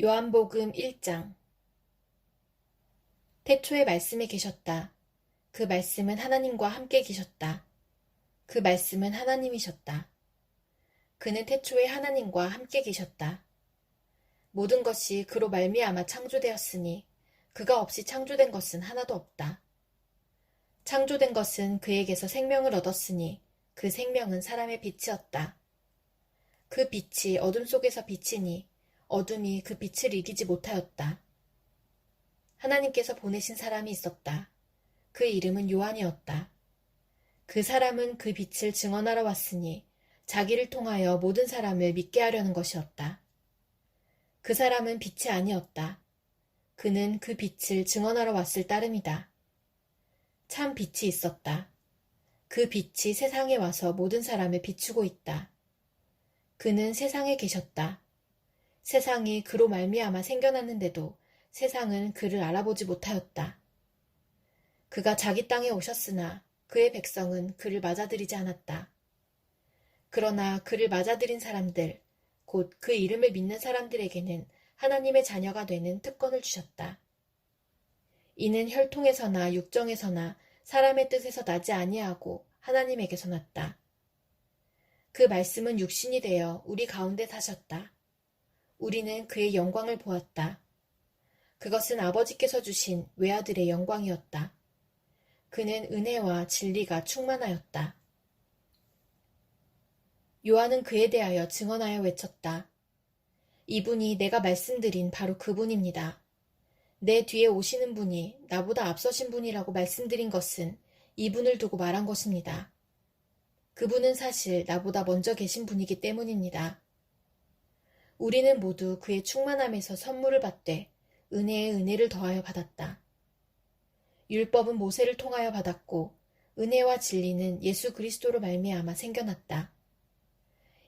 요한복음 1장. 태초에 말씀이 계셨다. 그 말씀은 하나님과 함께 계셨다. 그 말씀은 하나님이셨다. 그는 태초에 하나님과 함께 계셨다. 모든 것이 그로 말미암아 창조되었으니 그가 없이 창조된 것은 하나도 없다. 창조된 것은 그에게서 생명을 얻었으니 그 생명은 사람의 빛이었다. 그 빛이 어둠 속에서 비치니 어둠이 그 빛을 이기지 못하였다. 하나님께서 보내신 사람이 있었다. 그 이름은 요한이었다. 그 사람은 그 빛을 증언하러 왔으니 자기를 통하여 모든 사람을 믿게 하려는 것이었다. 그 사람은 빛이 아니었다. 그는 그 빛을 증언하러 왔을 따름이다. 참 빛이 있었다. 그 빛이 세상에 와서 모든 사람을 비추고 있다. 그는 세상에 계셨다. 세상이 그로 말미암아 생겨났는데도 세상은 그를 알아보지 못하였다. 그가 자기 땅에 오셨으나 그의 백성은 그를 맞아들이지 않았다. 그러나 그를 맞아들인 사람들, 곧 그 이름을 믿는 사람들에게는 하나님의 자녀가 되는 특권을 주셨다. 이는 혈통에서나 육정에서나 사람의 뜻에서 나지 아니하고 하나님에게서 났다. 그 말씀은 육신이 되어 우리 가운데 사셨다. 우리는 그의 영광을 보았다. 그것은 아버지께서 주신 외아들의 영광이었다. 그는 은혜와 진리가 충만하였다. 요한은 그에 대하여 증언하여 외쳤다. 이분이 내가 말씀드린 바로 그분입니다. 내 뒤에 오시는 분이 나보다 앞서신 분이라고 말씀드린 것은 이분을 두고 말한 것입니다. 그분은 사실 나보다 먼저 계신 분이기 때문입니다. 우리는 모두 그의 충만함에서 선물을 받되 은혜에 은혜를 더하여 받았다. 율법은 모세를 통하여 받았고 은혜와 진리는 예수 그리스도로 말미암아 생겨났다.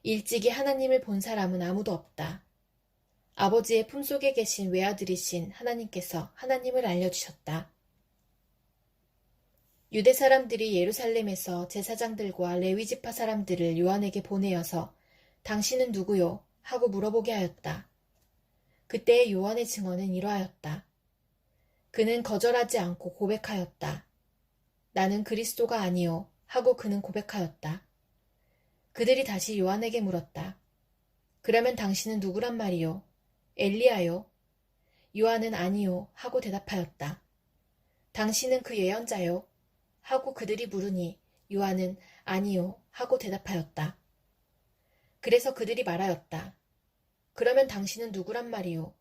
일찍이 하나님을 본 사람은 아무도 없다. 아버지의 품속에 계신 외아들이신 하나님께서 하나님을 알려주셨다. 유대 사람들이 예루살렘에서 제사장들과 레위지파 사람들을 요한에게 보내어서 당신은 누구요? 하고 물어보게 하였다. 그때의 요한의 증언은 이러하였다. 그는 거절하지 않고 고백하였다. 나는 그리스도가 아니요 하고 그는 고백하였다. 그들이 다시 요한에게 물었다. 그러면 당신은 누구란 말이요? 엘리야요? 요한은 아니요 하고 대답하였다. 당신은 그 예언자요? 하고 그들이 물으니 요한은 아니요 하고 대답하였다. 그래서 그들이 말하였다. 그러면 당신은 누구란 말이요?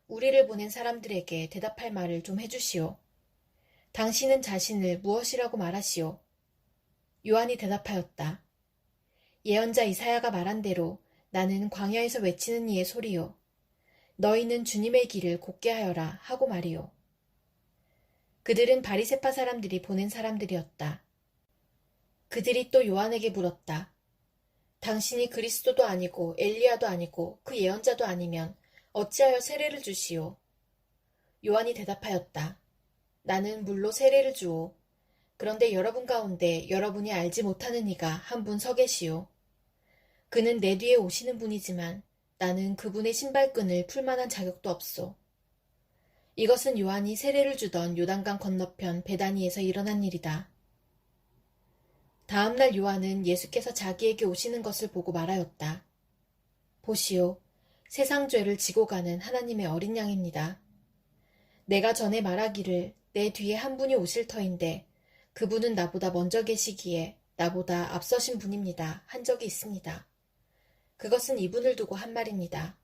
우리를 보낸 사람들에게 대답할 말을 좀 해주시오. 당신은 자신을 무엇이라고 말하시오? 요한이 대답하였다. 예언자 이사야가 말한 대로 나는 광야에서 외치는 이의 소리요. 너희는 주님의 길을 곧게 하여라 하고 말이요. 그들은 바리새파 사람들이 보낸 사람들이었다. 그들이 또 요한에게 물었다. 당신이 그리스도도 아니고 엘리야도 아니고 그 예언자도 아니면 어찌하여 세례를 주시오? 요한이 대답하였다. 나는 물로 세례를 주오. 그런데 여러분 가운데 여러분이 알지 못하는 이가 한 분 서 계시오. 그는 내 뒤에 오시는 분이지만 나는 그분의 신발끈을 풀 만한 자격도 없소. 이것은 요한이 세례를 주던 요단강 건너편 베다니에서 일어난 일이다. 다음날 요한은 예수께서 자기에게 오시는 것을 보고 말하였다. 보시오, 세상 죄를 지고 가는 하나님의 어린 양입니다. 내가 전에 말하기를 내 뒤에 한 분이 오실 터인데 그분은 나보다 먼저 계시기에 나보다 앞서신 분입니다. 한 적이 있습니다. 그것은 이분을 두고 한 말입니다.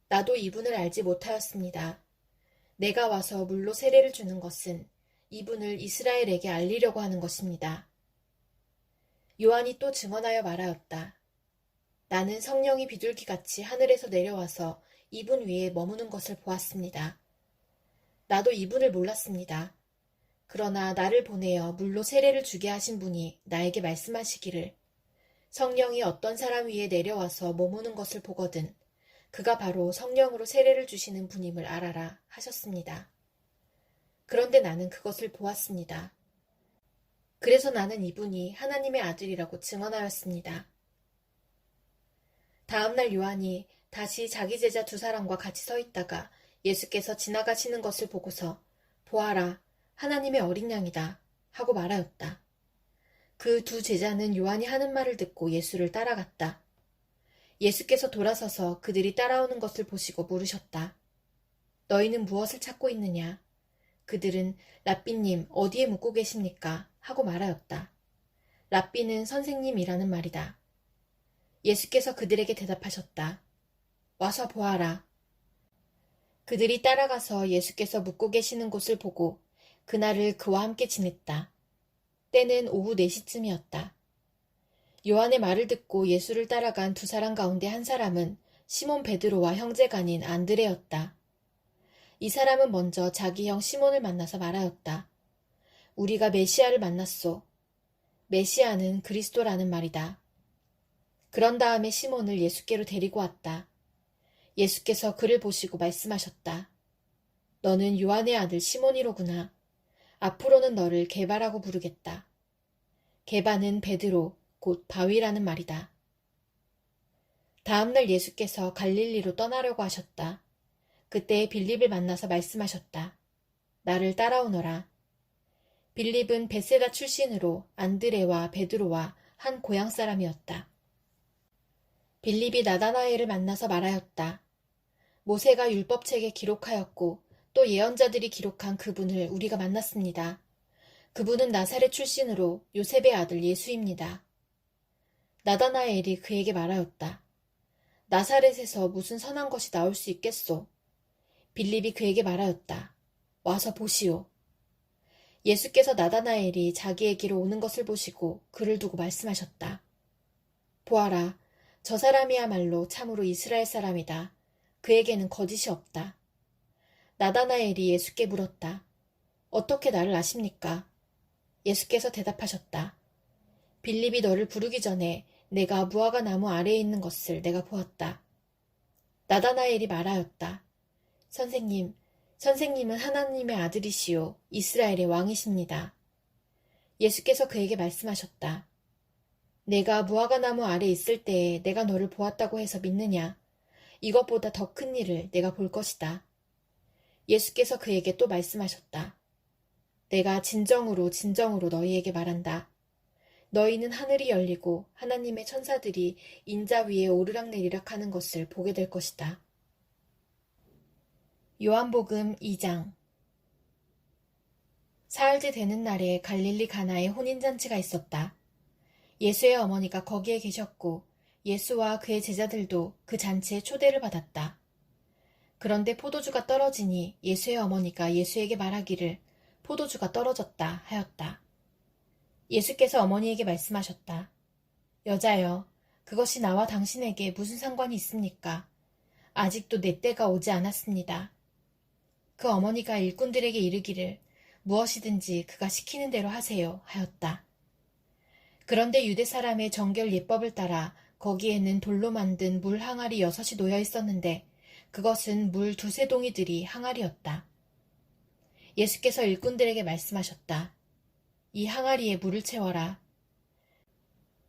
나도 이분을 알지 못하였습니다. 내가 와서 물로 세례를 주는 것은 이분을 이스라엘에게 알리려고 하는 것입니다. 요한이 또 증언하여 말하였다. 나는 성령이 비둘기같이 하늘에서 내려와서 이분 위에 머무는 것을 보았습니다. 나도 이분을 몰랐습니다. 그러나 나를 보내어 물로 세례를 주게 하신 분이 나에게 말씀하시기를 성령이 어떤 사람 위에 내려와서 머무는 것을 보거든 그가 바로 성령으로 세례를 주시는 분임을 알아라 하셨습니다. 그런데 나는 그것을 보았습니다. 그래서 나는 이분이 하나님의 아들이라고 증언하였습니다. 다음날 요한이 다시 자기 제자 두 사람과 같이 서 있다가 예수께서 지나가시는 것을 보고서 보아라, 하나님의 어린 양이다 하고 말하였다. 그 두 제자는 요한이 하는 말을 듣고 예수를 따라갔다. 예수께서 돌아서서 그들이 따라오는 것을 보시고 물으셨다. 너희는 무엇을 찾고 있느냐? 그들은 랍비님 어디에 묵고 계십니까? 하고 말하였다. 랍비는 선생님이라는 말이다. 예수께서 그들에게 대답하셨다. 와서 보아라. 그들이 따라가서 예수께서 묵고 계시는 곳을 보고 그날을 그와 함께 지냈다. 때는 오후 4시쯤이었다. 요한의 말을 듣고 예수를 따라간 두 사람 가운데 한 사람은 시몬 베드로와 형제간인 안드레였다. 이 사람은 먼저 자기 형 시몬을 만나서 말하였다. 우리가 메시아를 만났소. 메시아는 그리스도라는 말이다. 그런 다음에 시몬을 예수께로 데리고 왔다. 예수께서 그를 보시고 말씀하셨다. 너는 요한의 아들 시몬이로구나. 앞으로는 너를 게바라고 부르겠다. 게바는 베드로, 곧 바위라는 말이다. 다음날 예수께서 갈릴리로 떠나려고 하셨다. 그때 빌립을 만나서 말씀하셨다. 나를 따라오너라. 빌립은 베세다 출신으로 안드레와 베드로와 한 고향 사람이었다. 빌립이 나다나엘을 만나서 말하였다. 모세가 율법책에 기록하였고 또 예언자들이 기록한 그분을 우리가 만났습니다. 그분은 나사렛 출신으로 요셉의 아들 예수입니다. 나다나엘이 그에게 말하였다. 나사렛에서 무슨 선한 것이 나올 수 있겠소? 빌립이 그에게 말하였다. 와서 보시오. 예수께서 나다나엘이 자기에게로 오는 것을 보시고 그를 두고 말씀하셨다. 보아라, 저 사람이야말로 참으로 이스라엘 사람이다. 그에게는 거짓이 없다. 나다나엘이 예수께 물었다. 어떻게 나를 아십니까? 예수께서 대답하셨다. 빌립이 너를 부르기 전에 내가 무화과 나무 아래에 있는 것을 내가 보았다. 나다나엘이 말하였다. 선생님, 선생님은 하나님의 아들이시요 이스라엘의 왕이십니다. 예수께서 그에게 말씀하셨다. 내가 무화과 나무 아래 있을 때에 내가 너를 보았다고 해서 믿느냐? 이것보다 더 큰 일을 내가 볼 것이다. 예수께서 그에게 또 말씀하셨다. 내가 진정으로 진정으로 너희에게 말한다. 너희는 하늘이 열리고 하나님의 천사들이 인자 위에 오르락내리락 하는 것을 보게 될 것이다. 요한복음 2장. 사흘째 되는 날에 갈릴리 가나에 혼인잔치가 있었다. 예수의 어머니가 거기에 계셨고 예수와 그의 제자들도 그 잔치에 초대를 받았다. 그런데 포도주가 떨어지니 예수의 어머니가 예수에게 말하기를 포도주가 떨어졌다 하였다. 예수께서 어머니에게 말씀하셨다. 여자여, 그것이 나와 당신에게 무슨 상관이 있습니까? 아직도 내 때가 오지 않았습니다. 그 어머니가 일꾼들에게 이르기를 무엇이든지 그가 시키는 대로 하세요 하였다. 그런데 유대 사람의 정결 예법을 따라 거기에는 돌로 만든 물 항아리 6이 놓여 있었는데 그것은 물 2-3 동이들이 항아리였다. 예수께서 일꾼들에게 말씀하셨다. 이 항아리에 물을 채워라.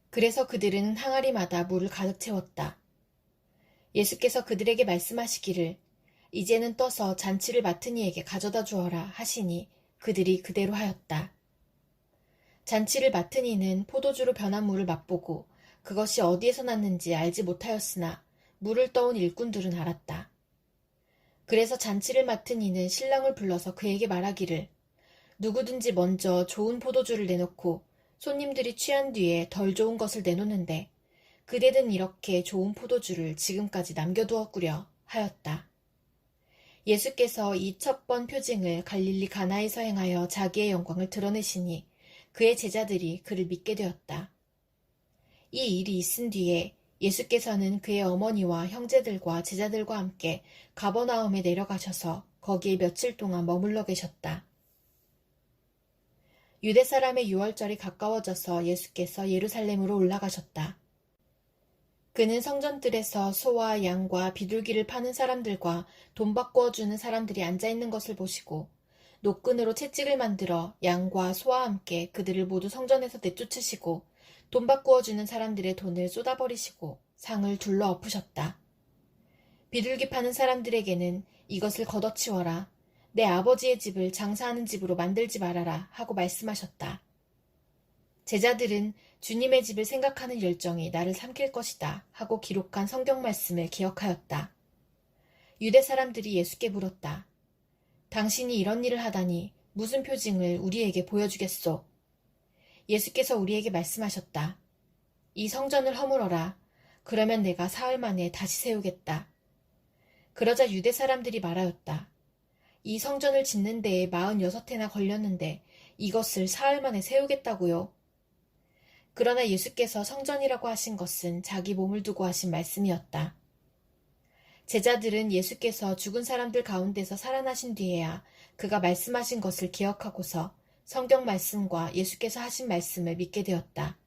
그래서 그들은 항아리마다 물을 가득 채웠다. 예수께서 그들에게 말씀하시기를 이제는 떠서 잔치를 맡은 이에게 가져다 주어라 하시니 그들이 그대로 하였다. 잔치를 맡은 이는 포도주로 변한 물을 맛보고 그것이 어디에서 났는지 알지 못하였으나 물을 떠온 일꾼들은 알았다. 그래서 잔치를 맡은 이는 신랑을 불러서 그에게 말하기를 누구든지 먼저 좋은 포도주를 내놓고 손님들이 취한 뒤에 덜 좋은 것을 내놓는데 그대는 이렇게 좋은 포도주를 지금까지 남겨두었구려 하였다. 예수께서 이 첫 번 표징을 갈릴리 가나에서 행하여 자기의 영광을 드러내시니 그의 제자들이 그를 믿게 되었다. 이 일이 있은 뒤에 예수께서는 그의 어머니와 형제들과 제자들과 함께 가버나움에 내려가셔서 거기에 며칠 동안 머물러 계셨다. 유대 사람의 유월절이 가까워져서 예수께서 예루살렘으로 올라가셨다. 그는 성전들에서 소와 양과 비둘기를 파는 사람들과 돈 바꾸어 주는 사람들이 앉아있는 것을 보시고 노끈으로 채찍을 만들어 양과 소와 함께 그들을 모두 성전에서 내쫓으시고 돈 바꾸어 주는 사람들의 돈을 쏟아버리시고 상을 둘러 엎으셨다. 비둘기 파는 사람들에게는 이것을 걷어치워라. 내 아버지의 집을 장사하는 집으로 만들지 말아라 하고 말씀하셨다. 제자들은 주님의 집을 생각하는 열정이 나를 삼킬 것이다 하고 기록한 성경 말씀을 기억하였다. 유대 사람들이 예수께 물었다. 당신이 이런 일을 하다니 무슨 표징을 우리에게 보여주겠소? 예수께서 우리에게 말씀하셨다. 이 성전을 허물어라. 그러면 내가 사흘 만에 다시 세우겠다. 그러자 유대 사람들이 말하였다. 이 성전을 짓는 데에 46해나 걸렸는데 이것을 사흘 만에 세우겠다고요? 그러나 예수께서 성전이라고 하신 것은 자기 몸을 두고 하신 말씀이었다. 제자들은 예수께서 죽은 사람들 가운데서 살아나신 뒤에야 그가 말씀하신 것을 기억하고서 성경 말씀과 예수께서 하신 말씀을 믿게 되었다.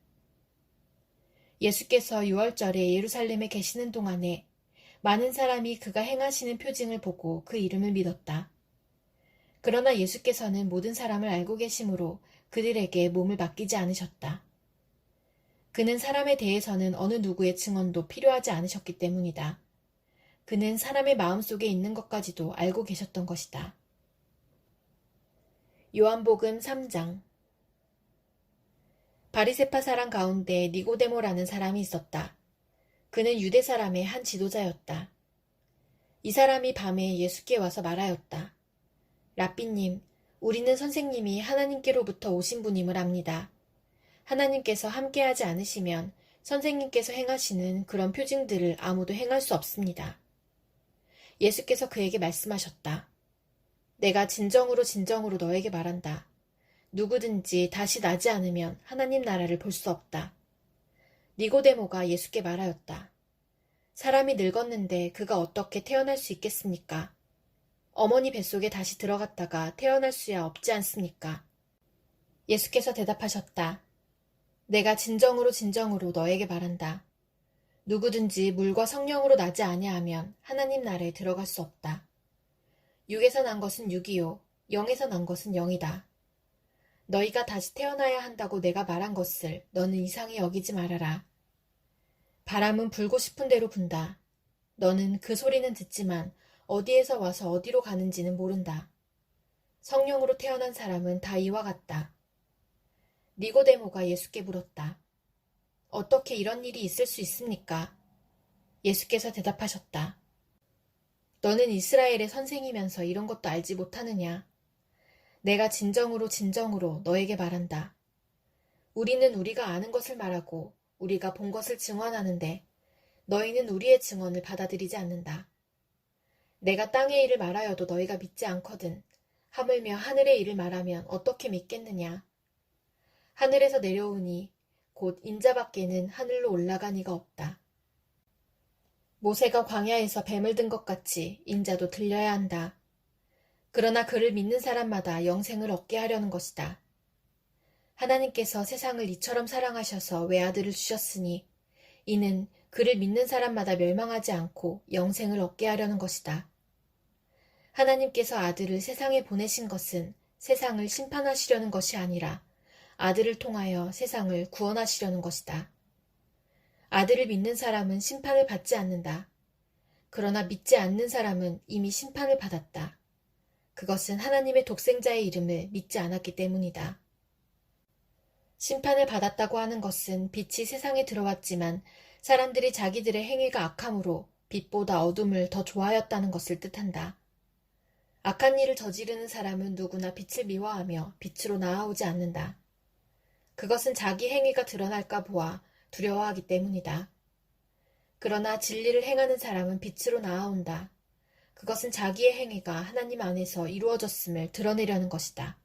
예수께서 유월절에 예루살렘에 계시는 동안에 많은 사람이 그가 행하시는 표징을 보고 그 이름을 믿었다. 그러나 예수께서는 모든 사람을 알고 계심으로 그들에게 몸을 맡기지 않으셨다. 그는 사람에 대해서는 어느 누구의 증언도 필요하지 않으셨기 때문이다. 그는 사람의 마음속에 있는 것까지도 알고 계셨던 것이다. 요한복음 3장. 바리새파 사람 가운데 니고데모라는 사람이 있었다. 그는 유대 사람의 한 지도자였다. 이 사람이 밤에 예수께 와서 말하였다. 랍비님, 우리는 선생님이 하나님께로부터 오신 분임을 압니다. 하나님께서 함께하지 않으시면 선생님께서 행하시는 그런 표징들을 아무도 행할 수 없습니다. 예수께서 그에게 말씀하셨다. 내가 진정으로 진정으로 너에게 말한다. 누구든지 다시 나지 않으면 하나님 나라를 볼 수 없다. 니고데모가 예수께 말하였다. 사람이 늙었는데 그가 어떻게 태어날 수 있겠습니까? 어머니 뱃속에 다시 들어갔다가 태어날 수야 없지 않습니까? 예수께서 대답하셨다. 내가 진정으로 진정으로 너에게 말한다. 누구든지 물과 성령으로 나지 아니하면 하나님 나라에 들어갈 수 없다. 육에서 난 것은 육이요 영에서 난 것은 영이다. 너희가 다시 태어나야 한다고 내가 말한 것을 너는 이상히 여기지 말아라. 바람은 불고 싶은 대로 분다. 너는 그 소리는 듣지만 어디에서 와서 어디로 가는지는 모른다. 성령으로 태어난 사람은 다 이와 같다. 니고데모가 예수께 물었다. 어떻게 이런 일이 있을 수 있습니까? 예수께서 대답하셨다. 너는 이스라엘의 선생이면서 이런 것도 알지 못하느냐? 내가 진정으로 진정으로 너에게 말한다. 우리는 우리가 아는 것을 말하고 우리가 본 것을 증언하는데 너희는 우리의 증언을 받아들이지 않는다. 내가 땅의 일을 말하여도 너희가 믿지 않거든. 하물며 하늘의 일을 말하면 어떻게 믿겠느냐? 하늘에서 내려오니 곧 인자밖에는 하늘로 올라간 이가 없다. 모세가 광야에서 뱀을 든 것 같이 인자도 들려야 한다. 그러나 그를 믿는 사람마다 영생을 얻게 하려는 것이다. 하나님께서 세상을 이처럼 사랑하셔서 외아들을 주셨으니 이는 그를 믿는 사람마다 멸망하지 않고 영생을 얻게 하려는 것이다. 하나님께서 아들을 세상에 보내신 것은 세상을 심판하시려는 것이 아니라 아들을 통하여 세상을 구원하시려는 것이다. 아들을 믿는 사람은 심판을 받지 않는다. 그러나 믿지 않는 사람은 이미 심판을 받았다. 그것은 하나님의 독생자의 이름을 믿지 않았기 때문이다. 심판을 받았다고 하는 것은 빛이 세상에 들어왔지만 사람들이 자기들의 행위가 악함으로 빛보다 어둠을 더 좋아하였다는 것을 뜻한다. 악한 일을 저지르는 사람은 누구나 빛을 미워하며 빛으로 나아오지 않는다. 그것은 자기 행위가 드러날까 보아 두려워하기 때문이다. 그러나 진리를 행하는 사람은 빛으로 나아온다. 그것은 자기의 행위가 하나님 안에서 이루어졌음을 드러내려는 것이다.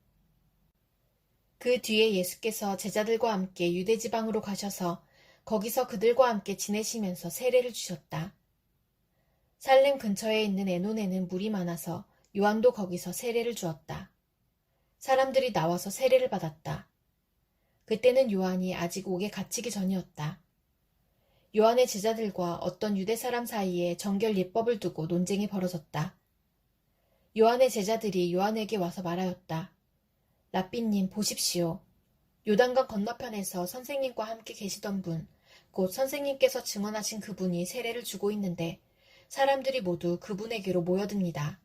그 뒤에 예수께서 제자들과 함께 유대 지방으로 가셔서 거기서 그들과 함께 지내시면서 세례를 주셨다. 살렘 근처에 있는 에논에는 물이 많아서 요한도 거기서 세례를 주었다. 사람들이 나와서 세례를 받았다. 그때는 요한이 아직 옥에 갇히기 전이었다. 요한의 제자들과 어떤 유대 사람 사이에 정결 예법을 두고 논쟁이 벌어졌다. 요한의 제자들이 요한에게 와서 말하였다. 랍비님 보십시오. 요단강 건너편에서 선생님과 함께 계시던 분, 곧 선생님께서 증언하신 그분이 세례를 주고 있는데 사람들이 모두 그분에게로 모여듭니다.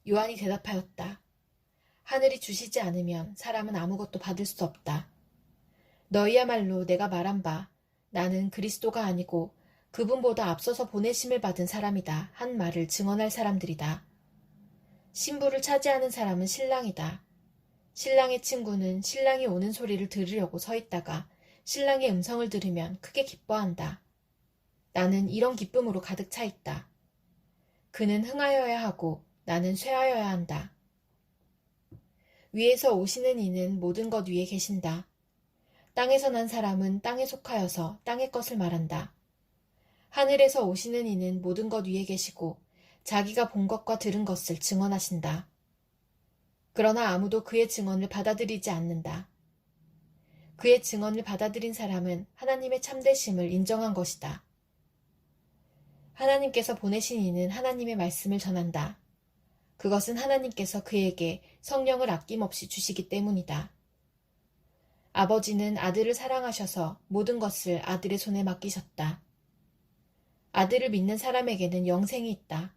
요한이 대답하였다. 하늘이 주시지 않으면 사람은 아무것도 받을 수 없다. 너희야말로 내가 말한 바 나는 그리스도가 아니고 그분보다 앞서서 보내심을 받은 사람이다 한 말을 증언할 사람들이다. 신부를 차지하는 사람은 신랑이다. 신랑의 친구는 신랑이 오는 소리를 들으려고 서 있다가 신랑의 음성을 들으면 크게 기뻐한다. 나는 이런 기쁨으로 가득 차 있다. 그는 흥하여야 하고 나는 쇠하여야 한다. 위에서 오시는 이는 모든 것 위에 계신다. 땅에서 난 사람은 땅에 속하여서 땅의 것을 말한다. 하늘에서 오시는 이는 모든 것 위에 계시고 자기가 본 것과 들은 것을 증언하신다. 그러나 아무도 그의 증언을 받아들이지 않는다. 그의 증언을 받아들인 사람은 하나님의 참되심을 인정한 것이다. 하나님께서 보내신 이는 하나님의 말씀을 전한다. 그것은 하나님께서 그에게 성령을 아낌없이 주시기 때문이다. 아버지는 아들을 사랑하셔서 모든 것을 아들의 손에 맡기셨다. 아들을 믿는 사람에게는 영생이 있다.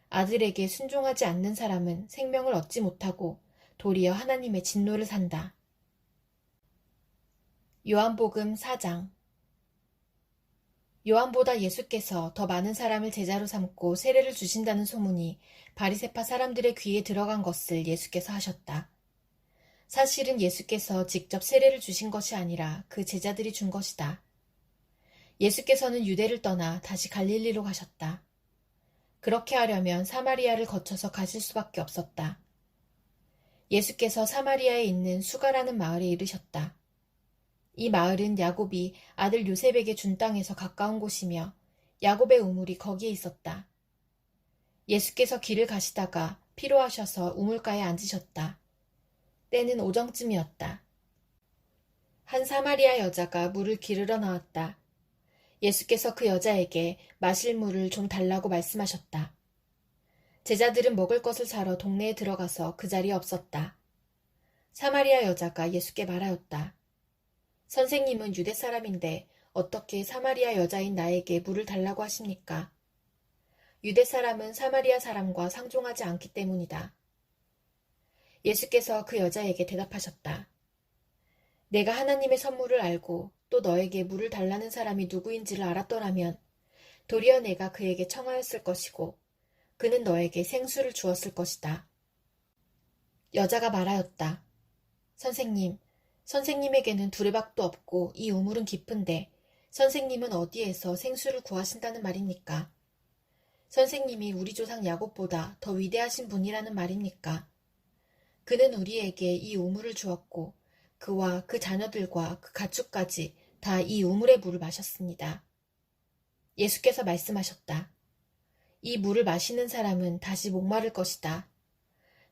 아들에게 순종하지 않는 사람은 생명을 얻지 못하고 도리어 하나님의 진노를 산다. 요한복음 4장. 요한보다 예수께서 더 많은 사람을 제자로 삼고 세례를 주신다는 소문이 바리새파 사람들의 귀에 들어간 것을 예수께서 하셨다. 사실은 예수께서 직접 세례를 주신 것이 아니라 그 제자들이 준 것이다. 예수께서는 유대를 떠나 다시 갈릴리로 가셨다. 그렇게 하려면 사마리아를 거쳐서 가실 수밖에 없었다. 예수께서 사마리아에 있는 수가라는 마을에 이르셨다. 이 마을은 야곱이 아들 요셉에게 준 땅에서 가까운 곳이며 야곱의 우물이 거기에 있었다. 예수께서 길을 가시다가 피로하셔서 우물가에 앉으셨다. 때는 오정쯤이었다. 한 사마리아 여자가 물을 기르러 나왔다. 예수께서 그 여자에게 마실 물을 좀 달라고 말씀하셨다. 제자들은 먹을 것을 사러 동네에 들어가서 그 자리에 없었다. 사마리아 여자가 예수께 말하였다. 선생님은 유대 사람인데 어떻게 사마리아 여자인 나에게 물을 달라고 하십니까? 유대 사람은 사마리아 사람과 상종하지 않기 때문이다. 예수께서 그 여자에게 대답하셨다. 내가 하나님의 선물을 알고 또 너에게 물을 달라는 사람이 누구인지를 알았더라면 도리어 내가 그에게 청하였을 것이고 그는 너에게 생수를 주었을 것이다. 여자가 말하였다. 선생님, 선생님에게는 두레박도 없고 이 우물은 깊은데 선생님은 어디에서 생수를 구하신다는 말입니까? 선생님이 우리 조상 야곱보다 더 위대하신 분이라는 말입니까? 그는 우리에게 이 우물을 주었고 그와 그 자녀들과 그 가축까지 다 이 우물의 물을 마셨습니다. 예수께서 말씀하셨다. 이 물을 마시는 사람은 다시 목마를 것이다.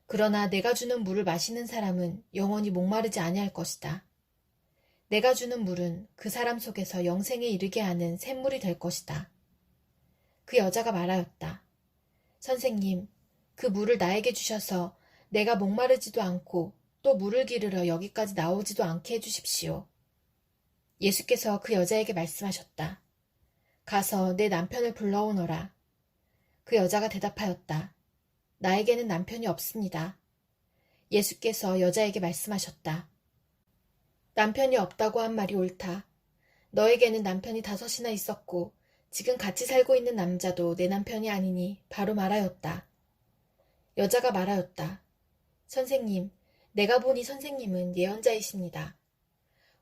그러나 내가 주는 물을 마시는 사람은 영원히 목마르지 아니할 것이다. 내가 주는 물은 그 사람 속에서 영생에 이르게 하는 샘물이 될 것이다. 그 여자가 말하였다. 선생님, 그 물을 나에게 주셔서 내가 목마르지도 않고 또 물을 기르러 여기까지 나오지도 않게 해주십시오. 예수께서 그 여자에게 말씀하셨다. 가서 내 남편을 불러오너라. 그 여자가 대답하였다. 나에게는 남편이 없습니다. 예수께서 여자에게 말씀하셨다. 남편이 없다고 한 말이 옳다. 너에게는 남편이 5이나 있었고 지금 같이 살고 있는 남자도 내 남편이 아니니 바로 말하였다. 여자가 말하였다. 선생님, 내가 보니 선생님은 예언자이십니다.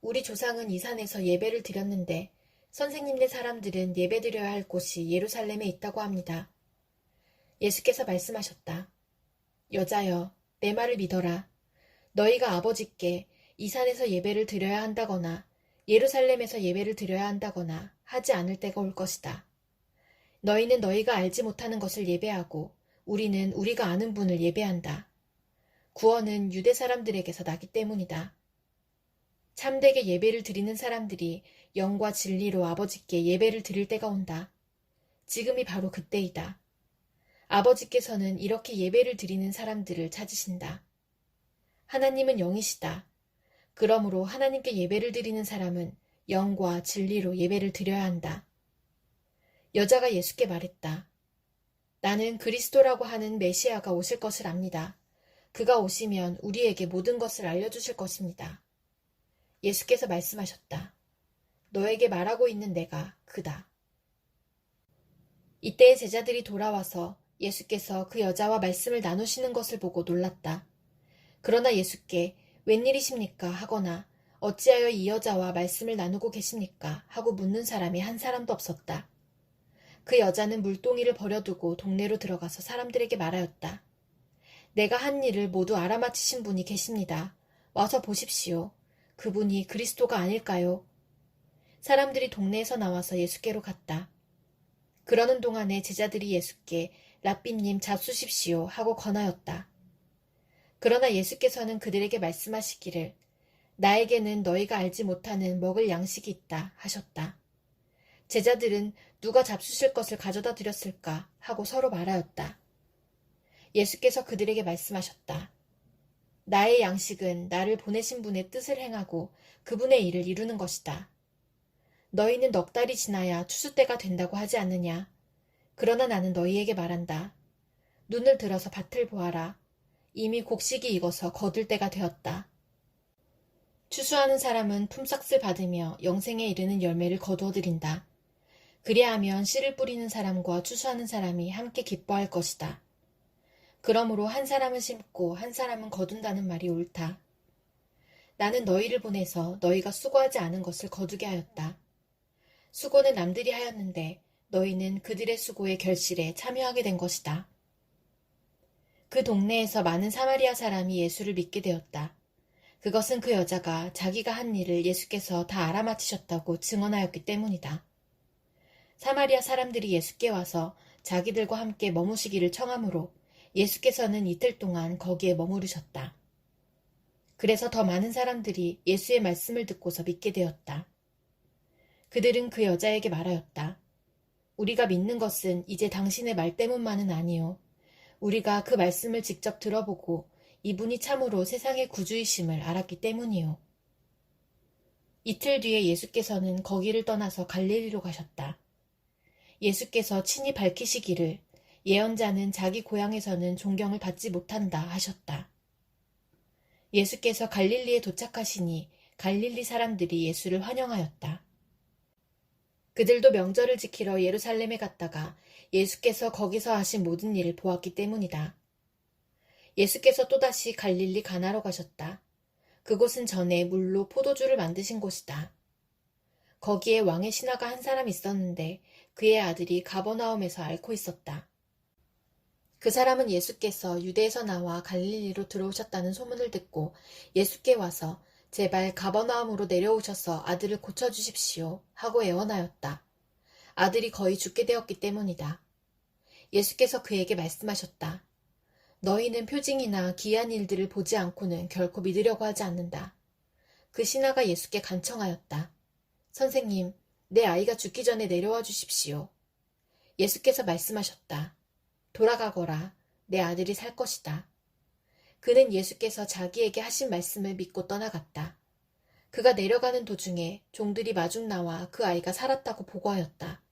우리 조상은 이 산에서 예배를 드렸는데 선생님네 사람들은 예배드려야 할 곳이 예루살렘에 있다고 합니다. 예수께서 말씀하셨다. 여자여, 내 말을 믿어라. 너희가 아버지께 이 산에서 예배를 드려야 한다거나 예루살렘에서 예배를 드려야 한다거나 하지 않을 때가 올 것이다. 너희는 너희가 알지 못하는 것을 예배하고 우리는 우리가 아는 분을 예배한다. 구원은 유대 사람들에게서 나기 때문이다. 참되게 예배를 드리는 사람들이 영과 진리로 아버지께 예배를 드릴 때가 온다. 지금이 바로 그때이다. 아버지께서는 이렇게 예배를 드리는 사람들을 찾으신다. 하나님은 영이시다. 그러므로 하나님께 예배를 드리는 사람은 영과 진리로 예배를 드려야 한다. 여자가 예수께 말했다. 나는 그리스도라고 하는 메시아가 오실 것을 압니다. 그가 오시면 우리에게 모든 것을 알려주실 것입니다. 예수께서 말씀하셨다. 너에게 말하고 있는 내가 그다. 이때의 제자들이 돌아와서 예수께서 그 여자와 말씀을 나누시는 것을 보고 놀랐다. 그러나 예수께 웬일이십니까 하거나 어찌하여 이 여자와 말씀을 나누고 계십니까 하고 묻는 사람이 한 사람도 없었다. 그 여자는 물동이를 버려두고 동네로 들어가서 사람들에게 말하였다. 내가 한 일을 모두 알아맞히신 분이 계십니다. 와서 보십시오. 그분이 그리스도가 아닐까요? 사람들이 동네에서 나와서 예수께로 갔다. 그러는 동안에 제자들이 예수께 랍비님 잡수십시오 하고 권하였다. 그러나 예수께서는 그들에게 말씀하시기를 나에게는 너희가 알지 못하는 먹을 양식이 있다 하셨다. 제자들은 누가 잡수실 것을 가져다 드렸을까 하고 서로 말하였다. 예수께서 그들에게 말씀하셨다. 나의 양식은 나를 보내신 분의 뜻을 행하고 그분의 일을 이루는 것이다. 너희는 넉 달이 지나야 추수 때가 된다고 하지 않느냐. 그러나 나는 너희에게 말한다. 눈을 들어서 밭을 보아라. 이미 곡식이 익어서 거둘 때가 되었다. 추수하는 사람은 품삯을 받으며 영생에 이르는 열매를 거두어들인다. 그리하면 씨를 뿌리는 사람과 추수하는 사람이 함께 기뻐할 것이다. 그러므로 한 사람은 심고 한 사람은 거둔다는 말이 옳다. 나는 너희를 보내서 너희가 수고하지 않은 것을 거두게 하였다. 수고는 남들이 하였는데 너희는 그들의 수고의 결실에 참여하게 된 것이다. 그 동네에서 많은 사마리아 사람이 예수를 믿게 되었다. 그것은 그 여자가 자기가 한 일을 예수께서 다 알아맞히셨다고 증언하였기 때문이다. 사마리아 사람들이 예수께 와서 자기들과 함께 머무시기를 청하므로 예수께서는 이틀 동안 거기에 머무르셨다. 그래서 더 많은 사람들이 예수의 말씀을 듣고서 믿게 되었다. 그들은 그 여자에게 말하였다. 우리가 믿는 것은 이제 당신의 말 때문만은 아니요. 우리가 그 말씀을 직접 들어보고 이분이 참으로 세상의 구주이심을 알았기 때문이요. 이틀 뒤에 예수께서는 거기를 떠나서 갈릴리로 가셨다. 예수께서 친히 밝히시기를 예언자는 자기 고향에서는 존경을 받지 못한다 하셨다. 예수께서 갈릴리에 도착하시니 갈릴리 사람들이 예수를 환영하였다. 그들도 명절을 지키러 예루살렘에 갔다가 예수께서 거기서 하신 모든 일을 보았기 때문이다. 예수께서 또다시 갈릴리 가나로 가셨다. 그곳은 전에 물로 포도주를 만드신 곳이다. 거기에 왕의 신하가 한 사람 있었는데 그의 아들이 가버나움에서 앓고 있었다. 그 사람은 예수께서 유대에서 나와 갈릴리로 들어오셨다는 소문을 듣고 예수께 와서 제발 가버나움으로 내려오셔서 아들을 고쳐주십시오 하고 애원하였다. 아들이 거의 죽게 되었기 때문이다. 예수께서 그에게 말씀하셨다. 너희는 표징이나 기이한 일들을 보지 않고는 결코 믿으려고 하지 않는다. 그 신하가 예수께 간청하였다. 선생님, 내 아이가 죽기 전에 내려와 주십시오. 예수께서 말씀하셨다. 돌아가거라. 내 아들이 살 것이다. 그는 예수께서 자기에게 하신 말씀을 믿고 떠나갔다. 그가 내려가는 도중에 종들이 마중 나와 그 아이가 살았다고 보고하였다.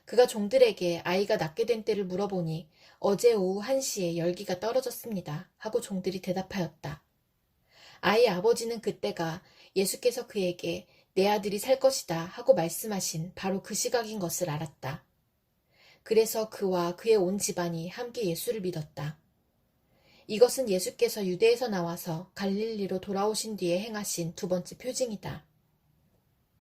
그가 종들에게 아이가 낫게 된 때를 물어보니 어제 오후 1시에 열기가 떨어졌습니다. 하고 종들이 대답하였다. 아이 아버지는 그때가 예수께서 그에게 내 아들이 살 것이다 하고 말씀하신 바로 그 시각인 것을 알았다. 그래서 그와 그의 온 집안이 함께 예수를 믿었다. 이것은 예수께서 유대에서 나와서 갈릴리로 돌아오신 뒤에 행하신 두 번째 표징이다.